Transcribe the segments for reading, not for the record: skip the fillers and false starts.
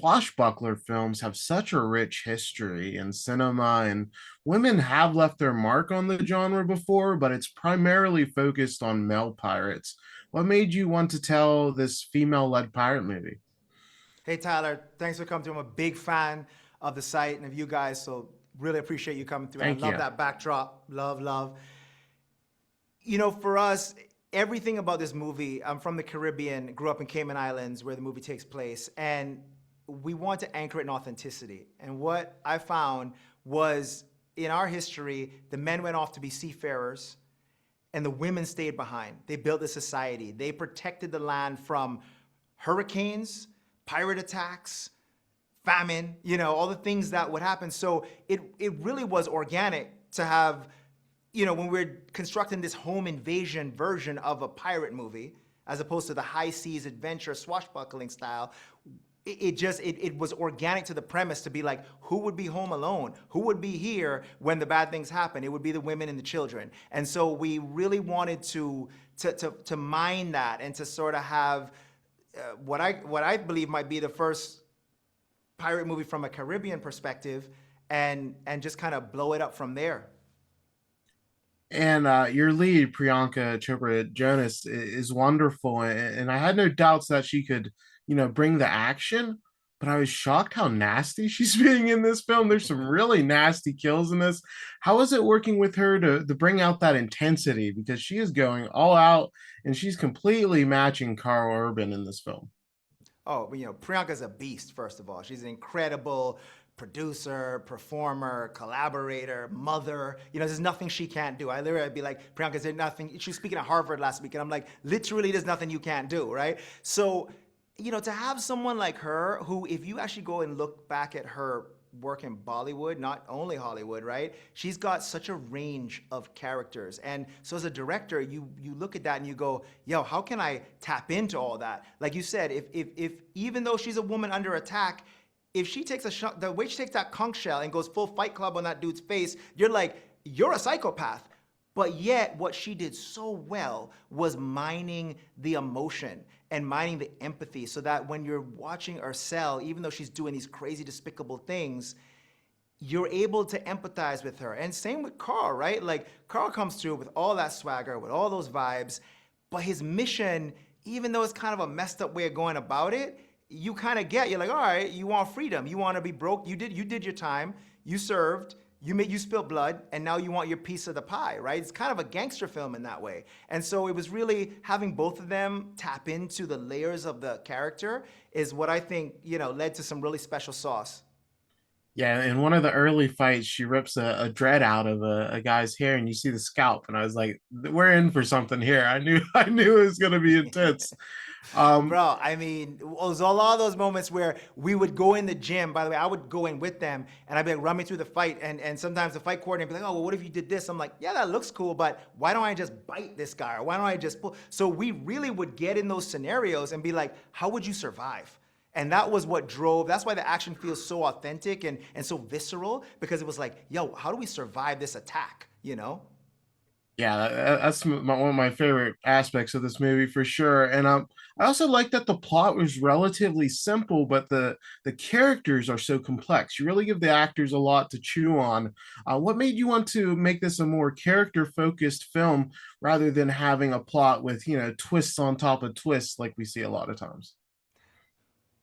swashbuckler films have such a rich history in cinema, and women have left their mark on the genre before, but it's primarily focused on male pirates. What made you want to tell this female-led pirate movie? Hey Tyler, thanks for coming through. I'm a big fan of the site and of you guys, so really appreciate you coming through. And I Thank love you. that backdrop. Love, love. You know, for us, everything about this movie, I'm from the Caribbean, grew up in Cayman Islands where the movie takes place, and we want to anchor it in authenticity. And what I found was in our history, the men went off to be seafarers and the women stayed behind. They built a society. They protected the land from hurricanes, pirate attacks, famine, all the things that would happen. So it really was organic to have, when we're constructing this home invasion version of a pirate movie, as opposed to the high seas adventure swashbuckling style, it was organic to the premise to be like, who would be home alone? Who would be here when the bad things happen? It would be the women and the children. And so we really wanted to mine that and to sort of have what I believe might be the first pirate movie from a Caribbean perspective, and just kind of blow it up from there. And your lead, Priyanka Chopra Jonas, is wonderful, and I had no doubts that she could, bring the action. But I was shocked how nasty she's being in this film. There's some really nasty kills in this. How is it working with her to bring out that intensity? Because she is going all out, and she's completely matching Karl Urban in this film. Oh, Priyanka's a beast, first of all. She's an incredible producer, performer, collaborator, mother. There's nothing she can't do. I'd be like, Priyanka, there's nothing. She was speaking at Harvard last week, and I'm like, literally, there's nothing you can't do, right? So, to have someone like her, who, if you actually go and look back at her work in Bollywood, not only Hollywood, right? She's got such a range of characters. And so as a director, you look at that and you go, yo, how can I tap into all that? Like you said, if even though she's a woman under attack, if she takes the way she takes that conch shell and goes full Fight Club on that dude's face, you're like, you're a psychopath. But yet, what she did so well was mining the emotion and mining the empathy, so that when you're watching Ercell, even though she's doing these crazy, despicable things, you're able to empathize with her. And same with Carl, right? Like, Carl comes through with all that swagger, with all those vibes, but his mission, even though it's kind of a messed up way of going about it, you kind of get, you're like, all right, you want freedom. You want to be broke. You did your time. You served. You spilled blood, and now you want your piece of the pie, right? It's kind of a gangster film in that way. And so it was really having both of them tap into the layers of the character is what I think, led to some really special sauce. Yeah, in one of the early fights, she rips a dread out of a guy's hair, and you see the scalp, and I was like, "We're in for something here." I knew, I knew it was going to be intense. Um, Bro, I mean, it was a lot of those moments where we would go in the gym. By the way, I would go in with them and I'd be like, run me through the fight. And sometimes the fight coordinator would be like, oh, well, what if you did this? I'm like, yeah, that looks cool, but why don't I just bite this guy? Or why don't I just pull? So we really would get in those scenarios and be like, how would you survive? And that was what drove, that's why the action feels so authentic and so visceral, because it was like, yo, how do we survive this attack, yeah, that's one of my favorite aspects of this movie for sure. And I also like that the plot was relatively simple, but the characters are so complex. You really give the actors a lot to chew on. What made you want to make this a more character-focused film rather than having a plot with, twists on top of twists like we see a lot of times?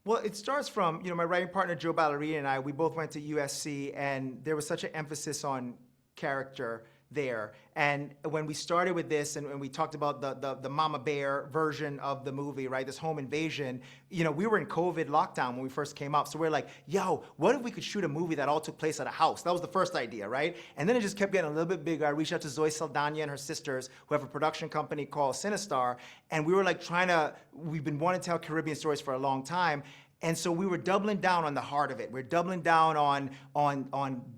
Well, it starts from, my writing partner, Joe Ballerini, and I, we both went to USC, and there was such an emphasis on character there. And when we started with this and we talked about the Mama Bear version of the movie, right, this home invasion, we were in COVID lockdown when we first came up. So we're like, yo, what if we could shoot a movie that all took place at a house? That was the first idea, right? And then it just kept getting a little bit bigger. I reached out to Zoe Saldana and her sisters, who have a production company called Sinistar. And we were like we've been wanting to tell Caribbean stories for a long time. And so we were doubling down on the heart of it. We're doubling down on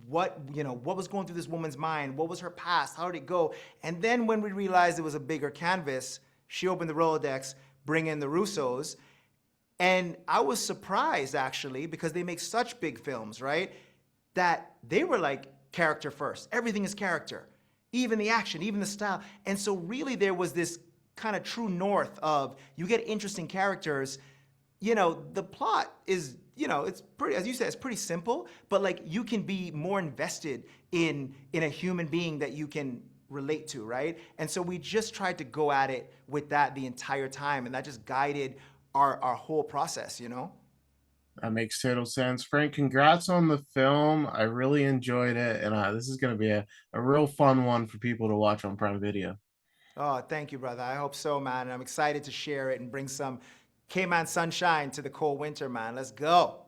what, what was going through this woman's mind, what was her past, how did it go? And then when we realized it was a bigger canvas, she opened the Rolodex, bring in the Russos. And I was surprised, actually, because they make such big films, right? That they were like character first. Everything is character, even the action, even the style. And so really there was this kind of true north of, you get interesting characters, the plot is you know, it's pretty, as you said, it's pretty simple, but like you can be more invested in a human being that you can relate to, right? And so we just tried to go at it with that the entire time, and that just guided our whole process, you know? That makes total sense. Frank, congrats on the film. I really enjoyed it, and this is going to be a real fun one for people to watch on Prime Video. Oh, thank you, brother. I hope so, man. And I'm excited to share it and bring some Cayman sunshine to the cold winter, man. Let's go.